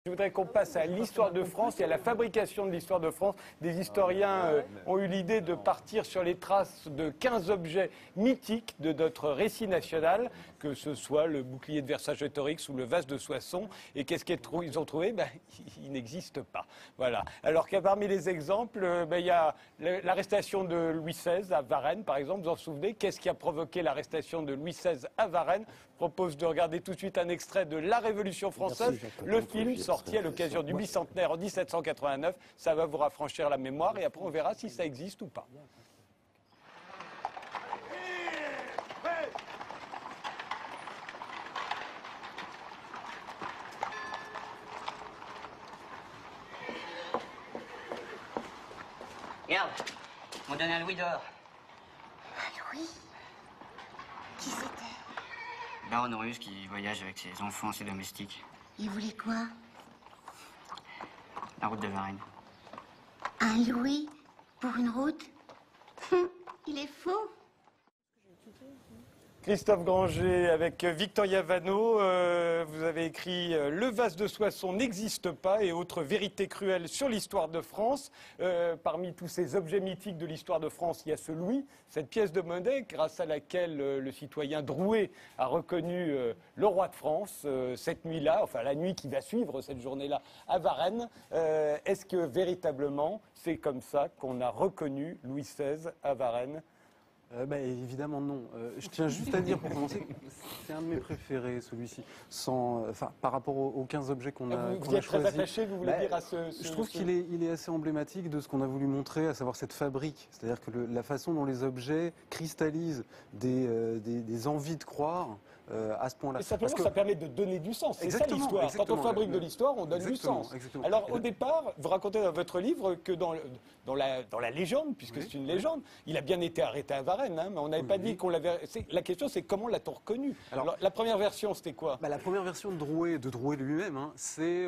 Je voudrais qu'on passe à l'histoire de France et à la fabrication de l'histoire de France. Des historiens ont eu l'idée de partir sur les traces de 15 objets mythiques de notre récit national, que ce soit le bouclier de Vercingétorix ou le vase de Soissons. Et qu'est-ce qu'ils ont trouvé? Il n'existe pas. Voilà. Alors que parmi les exemples, il y a l'arrestation de Louis XVI à Varennes, par exemple. Vous vous en souvenez? Qu'est-ce qui a provoqué l'arrestation de Louis XVI à Varennes? Je propose de regarder tout de suite un extrait de La Révolution française, le film sorti à l'occasion du bicentenaire en 1789. Ça va vous rafraîchir la mémoire et après on verra si ça existe ou pas. Regarde, on donne un louis d'or. Un louis? Qui c'était? Baronne russe qui voyage avec ses enfants, ses domestiques. Il voulait quoi? La route de Varennes. Un louis pour une route? Il est fou. Christophe Granger avec Victoria Vanneau, vous avez écrit « Le vase de Soissons n'existe pas » et autres vérités cruelles sur l'histoire de France. Parmi tous ces objets mythiques de l'histoire de France, il y a ce louis, cette pièce de monnaie grâce à laquelle le citoyen Drouet a reconnu le roi de France cette nuit-là, enfin la nuit qui va suivre cette journée-là à Varennes. Est-ce que véritablement c'est comme ça qu'on a reconnu Louis XVI à Varennes? Évidemment non. Je tiens juste à dire pour commencer, c'est un de mes préférés celui-ci. Par rapport aux 15 objets qu'on a Vous êtes très choisis. attaché, vous voulez dire à ce... Je trouve qu'il est assez emblématique de ce qu'on a voulu montrer, à savoir cette fabrique. C'est-à-dire que la façon dont les objets cristallisent des envies de croire à ce point-là. Et simplement, ça permet de donner du sens. C'est ça l'histoire. Quand on fabrique de l'histoire, on donne du sens. Exactement. Alors au départ, vous racontez dans votre livre que dans la légende, puisque c'est une légende, il a bien été arrêté à Varennes, hein, mais on n'avait pas dit qu'on l'avait... La question, c'est comment l'a-t-on reconnu? Alors la première version, c'était quoi? La première version de Drouet lui-même, hein, c'est...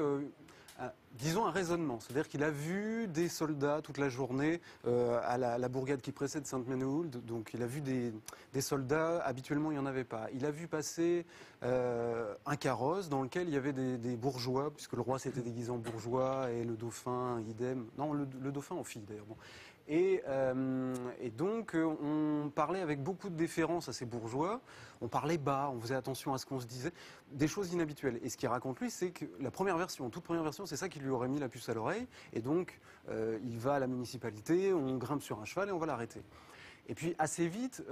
disons un raisonnement, c'est-à-dire qu'il a vu des soldats toute la journée à la bourgade qui précède Sainte-Menehould, donc il a vu des soldats, habituellement il n'y en avait pas. Il a vu passer un carrosse dans lequel il y avait des bourgeois, puisque le roi s'était déguisé en bourgeois et le dauphin, idem. Non, le dauphin en fille d'ailleurs. Bon. Et donc on parlait avec beaucoup de déférence à ces bourgeois, on parlait bas, on faisait attention à ce qu'on se disait, des choses inhabituelles. Et ce qu'il raconte lui, c'est que la première version, toute première version, c'est ça qui lui aurait mis la puce à l'oreille. Et donc il va à la municipalité, on grimpe sur un cheval et on va l'arrêter. Et puis assez vite,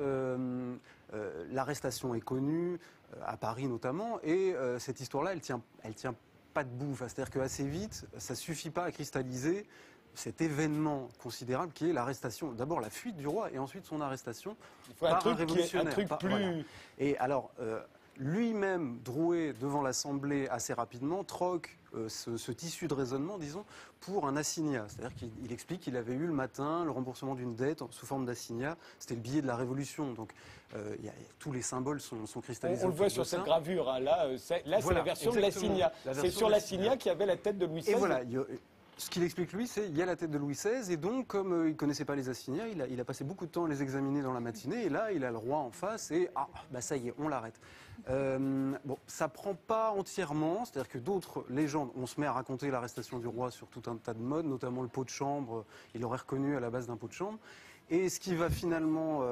l'arrestation est connue, à Paris notamment, et cette histoire-là, elle tient pas debout. C'est-à-dire qu'assez vite, ça suffit pas à cristalliser cet événement considérable qui est l'arrestation, d'abord la fuite du roi et ensuite son arrestation par un révolutionnaire. Voilà. Et alors, lui-même, Drouet, devant l'Assemblée assez rapidement, troque ce tissu de raisonnement, disons, pour un assignat. C'est-à-dire qu'il explique qu'il avait eu le matin le remboursement d'une dette sous forme d'assignat. C'était le billet de la Révolution. Donc, tous les symboles sont cristallisés. On le voit sur cette gravure. Hein. Là, c'est la version de l'assignat. C'est sur l'assignat qu'il y avait la tête de Louis XVI. Et voilà. Ce qu'il explique, lui, c'est qu'il y a la tête de Louis XVI, et donc, comme il ne connaissait pas les assignats, il a passé beaucoup de temps à les examiner dans la matinée, et là, il a le roi en face, et ça y est, on l'arrête. Bon, ça prend pas entièrement, c'est-à-dire que d'autres légendes, on se met à raconter l'arrestation du roi sur tout un tas de modes, notamment le pot de chambre, il l'aurait reconnu à la base d'un pot de chambre. Et ce qui va finalement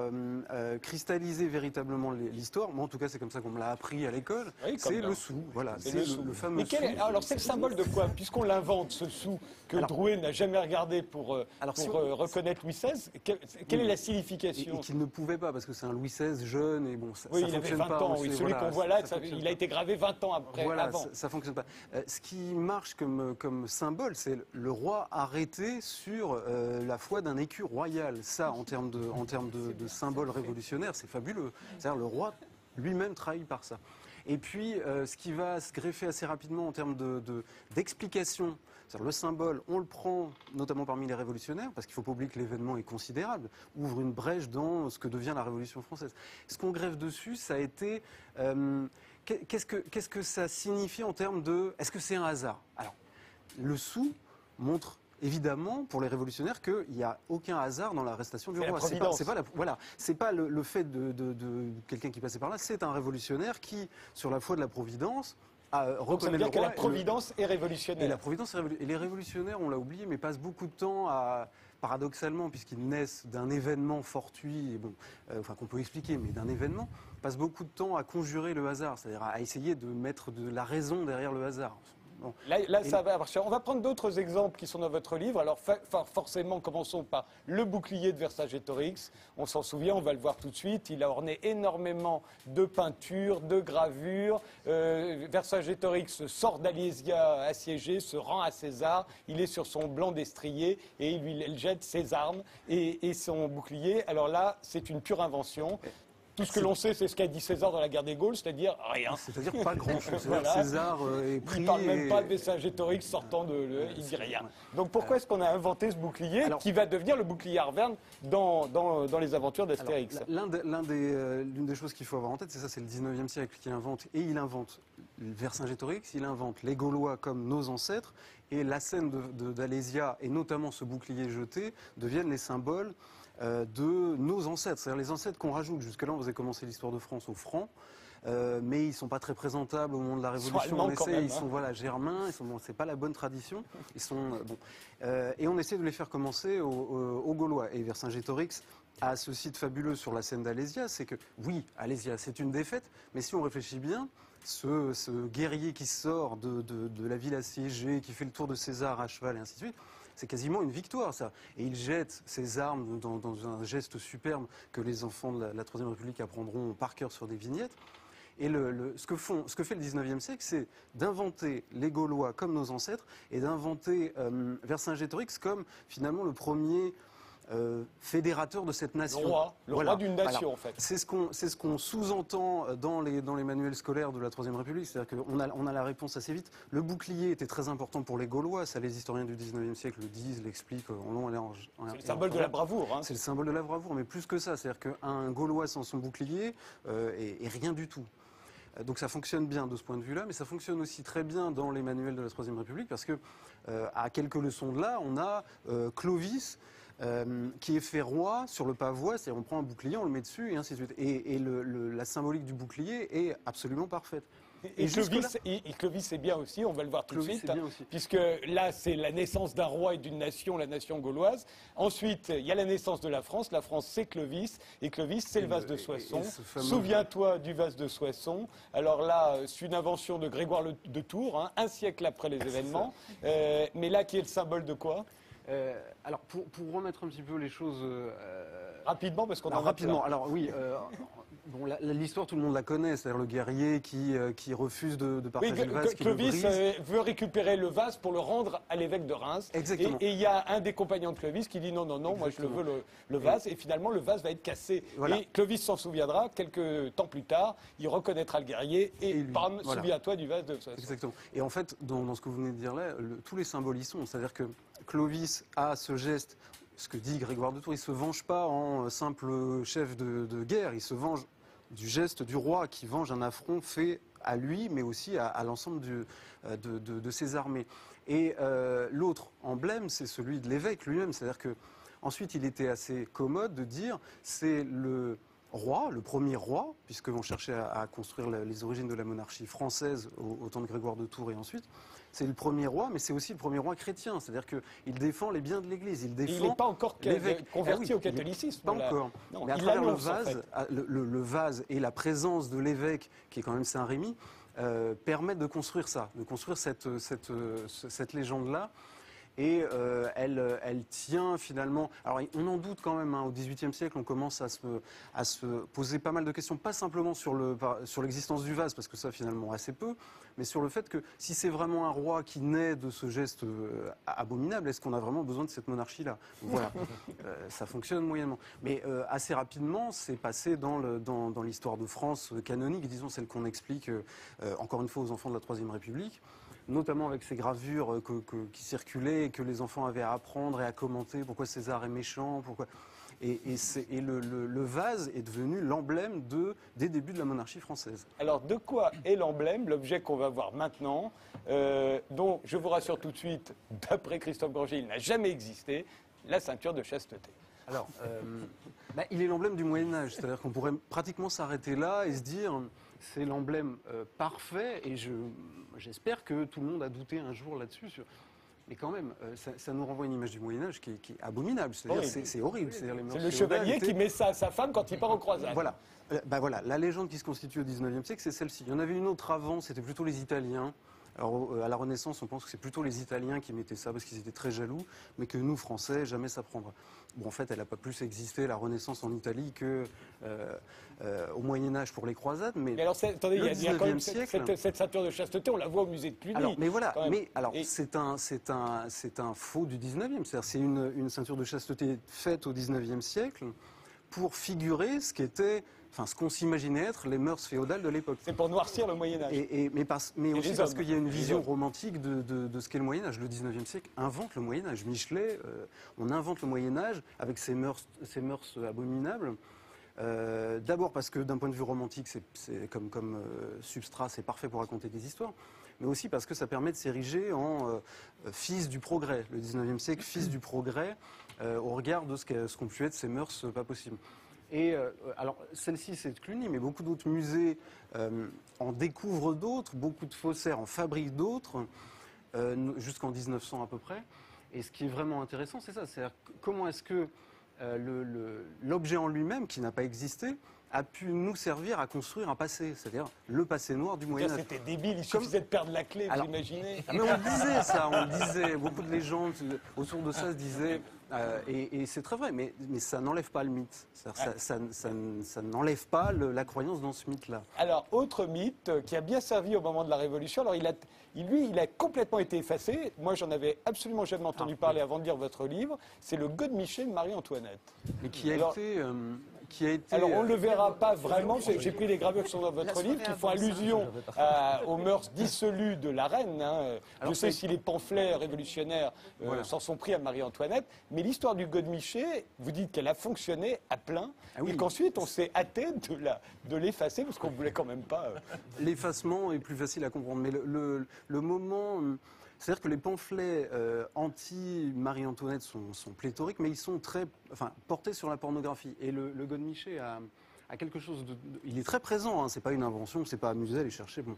cristalliser véritablement l'histoire, moi en tout cas c'est comme ça qu'on me l'a appris à l'école, c'est le sou. Voilà, c'est le fameux sou. Alors c'est le symbole de quoi? Puisqu'on l'invente, ce sou, que Drouet n'a jamais regardé pour reconnaître Louis XVI, quelle est la signification? Et qu'il ne pouvait pas, parce que c'est un Louis XVI jeune, et bon, ça il avait 20 ans, celui qu'on voit là, il a été gravé 20 ans après. Voilà, ça fonctionne pas. Ce qui marche comme symbole, c'est le roi arrêté sur la foi d'un écu royal. Ça, en termes de symbole révolutionnaire, c'est fabuleux. C'est-à-dire le roi lui-même trahit par ça. Et puis, ce qui va se greffer assez rapidement en termes d'explication, c'est-à-dire le symbole, on le prend notamment parmi les révolutionnaires, parce qu'il ne faut pas oublier que l'événement est considérable, ouvre une brèche dans ce que devient la Révolution française. Ce qu'on greffe dessus, ça a été... qu'est-ce que ça signifie en termes de... Est-ce que c'est un hasard? Alors, le sou montre... Évidemment, pour les révolutionnaires, qu'il n'y a aucun hasard dans l'arrestation du roi. C'est pas le fait de quelqu'un qui passait par là, c'est un révolutionnaire qui, sur la foi de la Providence, Donc ça veut dire que la Providence est révolutionnaire. Et la Providence est révolutionnaire. Et les révolutionnaires, on l'a oublié, mais passent beaucoup de temps paradoxalement, puisqu'ils naissent d'un événement fortuit, et bon, qu'on peut expliquer, mais d'un événement, passent beaucoup de temps à conjurer le hasard, c'est-à-dire à essayer de mettre de la raison derrière le hasard. Bon. Là ça va marcher. On va prendre d'autres exemples qui sont dans votre livre. Alors forcément, commençons par le bouclier de Vercingétorix. On s'en souvient, on va le voir tout de suite. Il a orné énormément de peintures, de gravures. Vercingétorix sort d'Alésia assiégé, se rend à César. Il est sur son blanc destrier et il jette ses armes et son bouclier. Alors là, c'est une pure invention. Tout ce que l'on sait, c'est ce qu'a dit César dans la guerre des Gaules, c'est-à-dire rien. C'est-à-dire pas grand-chose. Voilà. César est pris. Il ne parle même pas de Vercingétorix sortant il dit rien. Donc pourquoi est-ce qu'on a inventé ce bouclier qui va devenir le bouclier Arverne dans les aventures d'Astérix? L'une des choses qu'il faut avoir en tête, c'est ça, c'est le 19e siècle qu'il invente. Et il invente Vercingétorix, il invente les Gaulois comme nos ancêtres. Et la scène d'Alésia, et notamment ce bouclier jeté, deviennent les symboles de nos ancêtres, c'est-à-dire les ancêtres qu'on rajoute. Jusque-là, on faisait commencer l'histoire de France au franc, mais ils ne sont pas très présentables au moment de la Révolution. Ils sont germains, c'est pas la bonne tradition. Ils sont et on essaie de les faire commencer aux Gaulois. Et Vercingétorix a ce site fabuleux sur la scène d'Alésia, c'est que oui, Alésia, c'est une défaite, mais si on réfléchit bien, ce guerrier qui sort de la ville assiégée, qui fait le tour de César à cheval et ainsi de suite, c'est quasiment une victoire, ça. Et il jette ses armes dans un geste superbe que les enfants de la Troisième République apprendront par cœur sur des vignettes. Et ce que fait le 19e siècle, c'est d'inventer les Gaulois comme nos ancêtres et d'inventer Vercingétorix comme finalement le premier fédérateur de cette nation. Le roi d'une nation, en fait. C'est ce qu'on sous-entend dans les manuels scolaires de la Troisième République. C'est-à-dire qu'on a la réponse assez vite. Le bouclier était très important pour les Gaulois. Ça, les historiens du 19e siècle le disent, l'expliquent en long et en large. C'est le symbole de la bravoure. Hein. C'est le symbole de la bravoure, mais plus que ça. C'est-à-dire qu'un Gaulois sans son bouclier est rien du tout. Donc ça fonctionne bien de ce point de vue-là, mais ça fonctionne aussi très bien dans les manuels de la Troisième République, parce que à quelques leçons de là, on a Clovis, qui est fait roi sur le pavois, c'est-à-dire on prend un bouclier, on le met dessus et ainsi de suite. Et la symbolique du bouclier est absolument parfaite. Et Clovis est bien aussi, on va le voir tout de suite, aussi. Puisque là c'est la naissance d'un roi et d'une nation, la nation gauloise. Ensuite, il y a la naissance de la France c'est Clovis, et Clovis c'est le vase de Soissons. Souviens-toi du vase de Soissons. Alors là, c'est une invention de Grégoire de Tours, hein, un siècle après les événements. Mais là, qui est le symbole de quoi ? Alors, pour remettre un petit peu les choses... rapidement, parce qu'on en a rapidement. plein. Alors oui, bon, l'histoire, tout le monde la connaît, c'est-à-dire le guerrier qui refuse de partager le vase, Clovis veut récupérer le vase pour le rendre à l'évêque de Reims. Exactement. Et il y a un des compagnons de Clovis qui dit non, moi je le veux le vase, et finalement le vase va être cassé. Voilà. Et Clovis s'en souviendra, quelques temps plus tard, il reconnaîtra le guerrier, et bam, voilà. Souviens-toi du vase de Soissons. Exactement. Et en fait, dans ce que vous venez de dire là, tous les symboles y sont, c'est-à-dire que Clovis a ce geste, ce que dit Grégoire de Tours, il ne se venge pas en simple chef de guerre, il se venge du geste du roi qui venge un affront fait à lui, mais aussi à l'ensemble de ses armées. Et l'autre emblème, c'est celui de l'évêque lui-même, c'est-à-dire que ensuite il était assez commode de dire c'est le roi, le premier roi, puisqu'on cherchait à construire les origines de la monarchie française au temps de Grégoire de Tours et ensuite. C'est le premier roi, mais c'est aussi le premier roi chrétien. C'est-à-dire qu'il défend les biens de l'Église. Il n'est pas encore converti au catholicisme. Pas encore. Non, mais à travers le vase, le vase et la présence de l'évêque, qui est quand même Saint-Rémy, permettent de construire ça, de construire cette légende-là. Et elle tient finalement... Alors on en doute quand même, hein, au XVIIIe siècle, on commence à se poser pas mal de questions, pas simplement sur l'existence du vase, parce que ça finalement assez peu, mais sur le fait que si c'est vraiment un roi qui naît de ce geste abominable, est-ce qu'on a vraiment besoin de cette monarchie-là? Voilà, ça fonctionne moyennement. Mais assez rapidement, c'est passé dans l'histoire de France canonique, disons celle qu'on explique encore une fois aux enfants de la Troisième République, notamment avec ces gravures qui circulaient et que les enfants avaient à apprendre et à commenter, pourquoi César est méchant, pourquoi... Et le vase est devenu l'emblème des débuts de la monarchie française. Alors, de quoi est l'emblème, l'objet qu'on va voir maintenant, dont, je vous rassure tout de suite, d'après Christophe Granger, il n'a jamais existé, la ceinture de chasteté. Alors, il est l'emblème du Moyen-Âge, c'est-à-dire qu'on pourrait pratiquement s'arrêter là et se dire... c'est l'emblème parfait, et j'espère que tout le monde a douté un jour là-dessus. Mais quand même, ça nous renvoie une image du Moyen-Âge qui est abominable, c'est-à-dire c'est horrible. C'est le chevalier qui met ça à sa femme quand il part en croisade. Voilà. Voilà, la légende qui se constitue au XIXe siècle, c'est celle-ci. Il y en avait une autre avant, c'était plutôt les Italiens. Alors, à la Renaissance, on pense que c'est plutôt les Italiens qui mettaient ça parce qu'ils étaient très jaloux, mais que nous, Français, jamais ça prendra. Bon, en fait, elle n'a pas plus existé, la Renaissance en Italie, qu'au Moyen-Âge pour les croisades. Mais alors, attendez, il y a quand même siècle, cette ceinture de chasteté, on la voit au musée de Cluny. Alors, mais voilà, c'est un faux du 19e. C'est une ceinture de chasteté faite au 19e siècle pour figurer ce qu'on s'imaginait être les mœurs féodales de l'époque. C'est pour noircir le Moyen-Âge. Mais aussi parce qu'il y a une vision romantique de ce qu'est le Moyen-Âge. Le 19e siècle invente le Moyen-Âge. Michelet, on invente le Moyen-Âge avec ses mœurs abominables. D'abord parce que d'un point de vue romantique, c'est comme substrat, c'est parfait pour raconter des histoires. Mais aussi parce que ça permet de s'ériger en fils du progrès. Le 19e siècle, fils du progrès, au regard de ce qu'ont pu être ces mœurs pas possibles. Et alors, celle-ci, c'est de Cluny, mais beaucoup d'autres musées en découvrent d'autres, beaucoup de faussaires en fabriquent d'autres, jusqu'en 1900 à peu près. Et ce qui est vraiment intéressant, c'est ça, c'est-à-dire comment est-ce que l'objet en lui-même, qui n'a pas existé, a pu nous servir à construire un passé, c'est-à-dire le passé noir du Moyen-Âge. C'était débile, il suffisait de perdre la clé, vous imaginez. Mais on disait ça, beaucoup de légendes autour de ça se disaient, et c'est très vrai, mais ça n'enlève pas le mythe, ça n'enlève pas la croyance dans ce mythe-là. Alors, autre mythe qui a bien servi au moment de la Révolution, alors il a complètement été effacé, moi j'en avais absolument jamais entendu parler avant de lire votre livre, c'est le Godemiché de Marie-Antoinette. Mais qui a été... Alors, on ne le verra pas vraiment. J'ai pris les gravures qui sont dans votre livre, qui font allusion aux mœurs dissolues de la reine. Je sais si les pamphlets révolutionnaires s'en sont pris à Marie-Antoinette, mais l'histoire du Godemiché, vous dites qu'elle a fonctionné à plein, et qu'ensuite on s'est hâté de l'effacer, parce qu'on ne voulait quand même pas... L'effacement est plus facile à comprendre, mais le moment... C'est-à-dire que les pamphlets anti-Marie-Antoinette sont pléthoriques, mais ils sont portés sur la pornographie. Et le Godemiché a quelque chose de... Il est très présent, hein, c'est pas une invention, c'est pas amusé à aller chercher. Bon.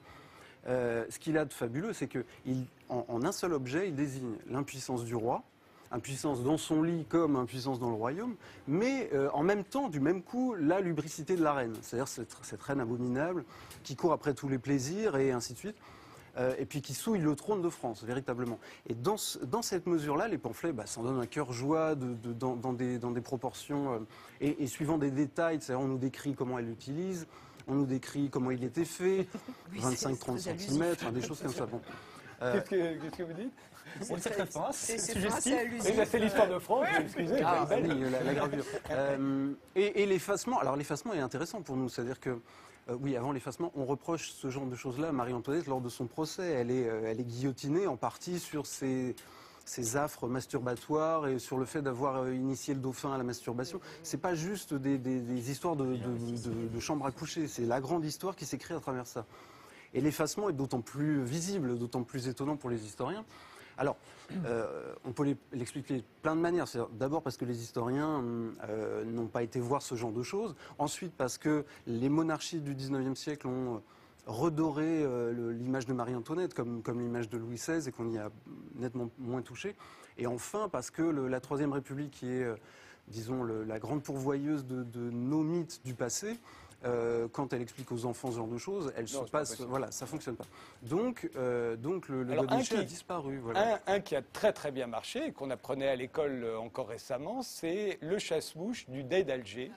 Ce qu'il a de fabuleux, c'est qu'en un seul objet, il désigne l'impuissance du roi, impuissance dans son lit comme impuissance dans le royaume, mais en même temps, du même coup, la lubricité de la reine. C'est-à-dire cette reine abominable qui court après tous les plaisirs et ainsi de suite. Et puis qui souille le trône de France, véritablement. Et dans cette mesure-là, les pamphlets s'en donnent un cœur joie dans des proportions, et suivant des détails, c'est-à-dire on nous décrit comment elle l'utilise, on nous décrit comment il était fait, 25-30 cm, des choses comme ça. Bon. Qu'est-ce que vous dites? C'est très fin, c'est suggestif. C'est l'histoire de France, excusez. La gravure. Et l'effacement, alors l'effacement est intéressant pour nous, c'est-à-dire que oui, avant l'effacement, on reproche ce genre de choses-là à Marie-Antoinette lors de son procès. Elle est guillotinée en partie sur ses affres masturbatoires et sur le fait d'avoir initié le dauphin à la masturbation. C'est pas juste des histoires de chambre à coucher, c'est la grande histoire qui s'écrit à travers ça. Et l'effacement est d'autant plus visible, d'autant plus étonnant pour les historiens. Alors, on peut l'expliquer de plein de manières. D'abord parce que les historiens n'ont pas été voir ce genre de choses. Ensuite parce que les monarchies du 19e siècle ont redoré l'image de Marie-Antoinette comme l'image de Louis XVI et qu'on y a nettement moins touché. Et enfin parce que la Troisième République, qui est, disons, la grande pourvoyeuse de nos mythes du passé, quand elle explique aux enfants ce genre de choses, elle se passe, voilà, ça fonctionne pas. Donc le Godemiché a disparu. Voilà. Un qui a très très bien marché, et qu'on apprenait à l'école encore récemment, c'est le chasse-mouche du Dey d'Alger.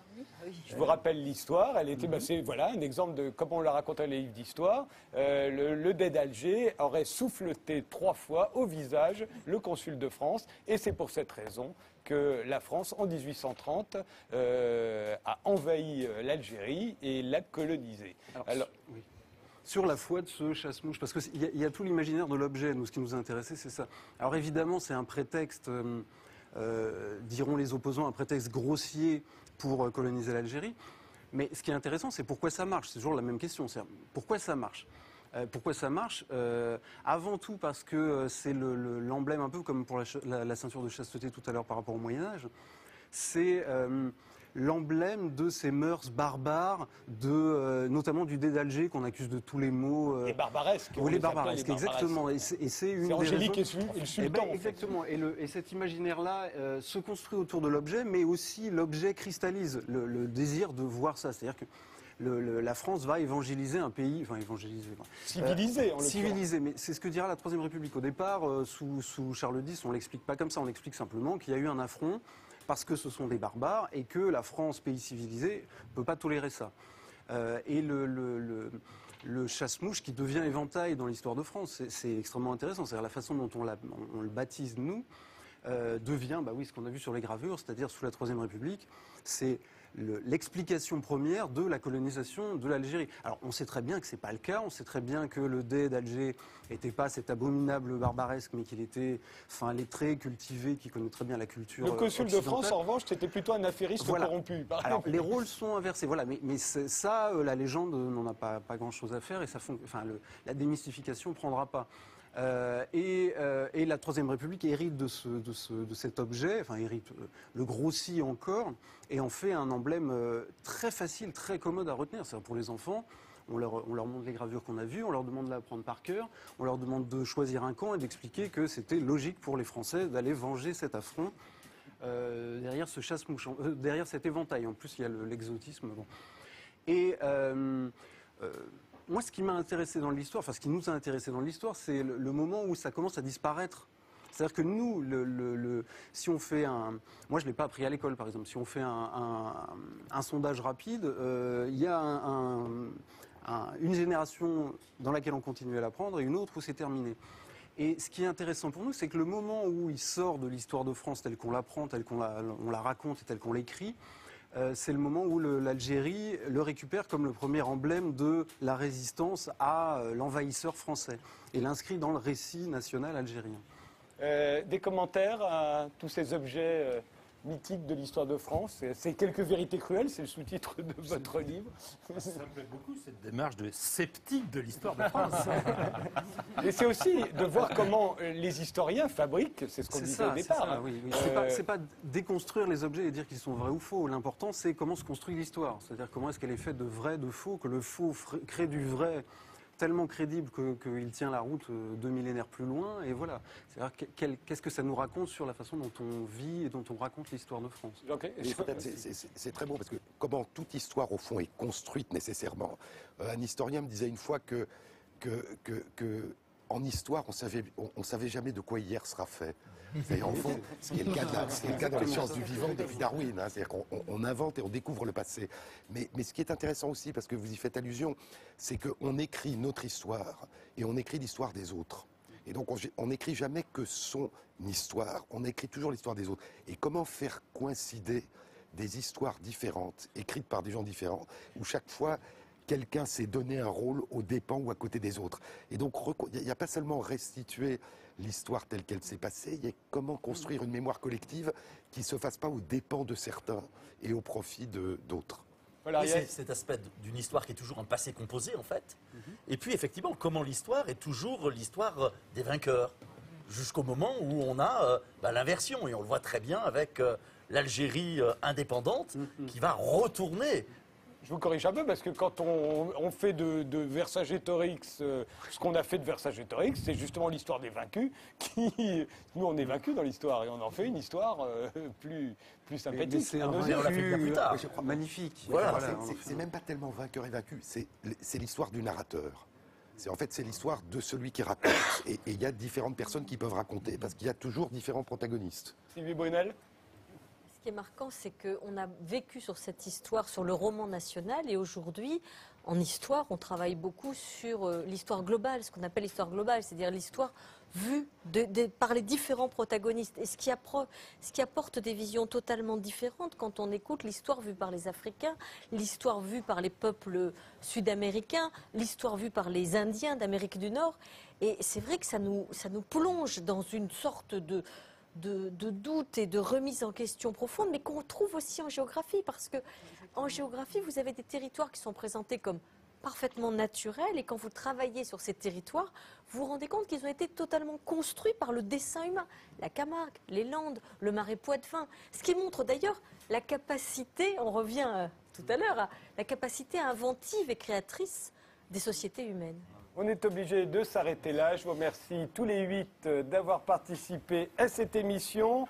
Je vous rappelle l'histoire, elle était, c'est voilà, un exemple de, comme on l'a raconté dans les livres d'histoire, le Dey d'Alger aurait souffleté 3 fois au visage le consul de France, et c'est pour cette raison que la France, en 1830, a envahi l'Algérie et l'a colonisée. Alors, oui. Sur la foi de ce chasse-mouche, parce qu'il y a tout l'imaginaire de l'objet. Nous, ce qui nous a intéressé, c'est ça. Alors évidemment, c'est un prétexte, diront les opposants, un prétexte grossier pour coloniser l'Algérie. Mais ce qui est intéressant, c'est pourquoi ça marche. C'est toujours la même question. Pourquoi ça marche ? Pourquoi ça marche? Avant tout parce que c'est l'emblème, un peu comme pour la ceinture de chasteté tout à l'heure par rapport au Moyen-Âge. c'est l'emblème de ces mœurs barbares, notamment du dé d'Alger qu'on accuse de tous les maux. Les barbaresques. Oui, les barbaresques, exactement. Et c'est une des Angélique raisons... et le sultan. Exactement. Et cet imaginaire-là se construit autour de l'objet, mais aussi l'objet cristallise le désir de voir ça. C'est-à-dire que la France va évangéliser un pays, enfin évangéliser, civilisé, en civilisé, mais c'est ce que dira la Troisième République. Au départ, sous Charles X, on l'explique pas comme ça, on explique simplement qu'il y a eu un affront parce que ce sont des barbares et que la France, pays civilisé, ne peut pas tolérer ça. Et le chasse-mouche qui devient éventail dans l'histoire de France, c'est extrêmement intéressant. C'est-à-dire la façon dont on le baptise, nous, devient, bah oui, ce qu'on a vu sur les gravures, c'est-à-dire sous la Troisième République, c'est l'explication première de la colonisation de l'Algérie. Alors on sait très bien que ce n'est pas le cas, on sait très bien que le dé d'Alger n'était pas cet abominable barbaresque, mais qu'il était fin lettré, cultivé, qui connaît très bien la culture occidentale. Le consul de France, en revanche, c'était plutôt un affairiste corrompu. Alors les rôles sont inversés, voilà, mais ça, la légende n'en a pas grand-chose à faire et la démystification ne prendra pas. Et la Troisième République hérite de cet objet, enfin hérite, le grossit encore et en fait un emblème très facile, très commode à retenir. C'est-à-dire pour les enfants, on leur montre les gravures qu'on a vues, on leur demande de l'apprendre par cœur, on leur demande de choisir un camp et d'expliquer que c'était logique pour les Français d'aller venger cet affront derrière ce chasse-mouche, derrière cet éventail. En plus, il y a l'exotisme. Bon. Et moi, ce qui m'a intéressé dans l'histoire, enfin ce qui nous a intéressé dans l'histoire, c'est le moment où ça commence à disparaître. C'est-à-dire que nous, si on fait moi je ne l'ai pas appris à l'école par exemple, si on fait un sondage rapide, il y a une génération dans laquelle on continue à l'apprendre et une autre où c'est terminé. Et ce qui est intéressant pour nous, c'est que le moment où il sort de l'histoire de France telle qu'on l'apprend, telle qu'on la raconte et telle qu'on l'écrit, c'est le moment où l'Algérie le récupère comme le premier emblème de la résistance à l'envahisseur français et l'inscrit dans le récit national algérien. Des commentaires à tous ces objets mythiques de l'histoire de France? C'est quelques vérités cruelles, c'est le sous-titre de votre livre. Ça me plaît beaucoup, cette démarche de sceptique de l'histoire de France. Et c'est aussi de voir comment les historiens fabriquent, c'est ce qu'on disait au départ. Oui. C'est pas déconstruire les objets et dire qu'ils sont vrais ou faux. L'important, c'est comment se construit l'histoire. C'est-à-dire comment est-ce qu'elle est faite de vrai, de faux, que le faux crée du vrai tellement crédible qu'il tient la route 2 millénaires plus loin. Et voilà. C'est-à-dire qu'est-ce que ça nous raconte sur la façon dont on vit et dont on raconte l'histoire de France. C'est très beau parce que comment toute histoire, au fond, est construite nécessairement. Un historien me disait une fois que en histoire, on savait jamais de quoi hier sera fait. C'est en fond, ce qui est le cas dans les sciences du vivant depuis Darwin. Hein, c'est-à-dire qu'on invente et on découvre le passé. Mais ce qui est intéressant aussi, parce que vous y faites allusion, c'est qu'on écrit notre histoire et on écrit l'histoire des autres. Et donc on n'écrit jamais que son histoire, on écrit toujours l'histoire des autres. Et comment faire coïncider des histoires différentes, écrites par des gens différents, où chaque fois quelqu'un s'est donné un rôle aux dépens ou à côté des autres. Et donc il n'y a pas seulement restituer l'histoire telle qu'elle s'est passée, il y a comment construire une mémoire collective qui ne se fasse pas aux dépens de certains et au profit d'autres. Voilà, oui, c'est cet aspect d'une histoire qui est toujours un passé composé, en fait. Et puis, effectivement, comment l'histoire est toujours l'histoire des vainqueurs, jusqu'au moment où on a l'inversion. Et on le voit très bien avec l'Algérie indépendante qui va retourner. Je vous corrige un peu parce que quand on fait de Vercingétorix ce qu'on a fait de Vercingétorix, c'est justement l'histoire des vaincus nous on est vaincus dans l'histoire et on en fait une histoire plus sympathique. C'est un vaincu plus tard. Magnifique. Voilà, c'est même pas tellement vainqueur et vaincu, c'est l'histoire du narrateur. C'est l'histoire de celui qui raconte. Et il y a différentes personnes qui peuvent raconter parce qu'il y a toujours différents protagonistes. Sylvie Brunel? Ce qui est marquant, c'est qu'on a vécu sur cette histoire, sur le roman national, et aujourd'hui, en histoire, on travaille beaucoup sur l'histoire globale, ce qu'on appelle l'histoire globale, c'est-à-dire l'histoire vue par les différents protagonistes, et ce qui apporte des visions totalement différentes quand on écoute l'histoire vue par les Africains, l'histoire vue par les peuples sud-américains, l'histoire vue par les Indiens d'Amérique du Nord, et c'est vrai que ça nous plonge dans une sorte de doute et de remise en question profonde, mais qu'on trouve aussi en géographie, parce que en géographie, vous avez des territoires qui sont présentés comme parfaitement naturels. Et quand vous travaillez sur ces territoires, vous vous rendez compte qu'ils ont été totalement construits par le dessin humain. La Camargue, les Landes, le Marais Poitevin. Ce qui montre d'ailleurs la capacité, on revient tout à l'heure, à la capacité inventive et créatrice des sociétés humaines. On est obligé de s'arrêter là. Je vous remercie tous les 8 d'avoir participé à cette émission.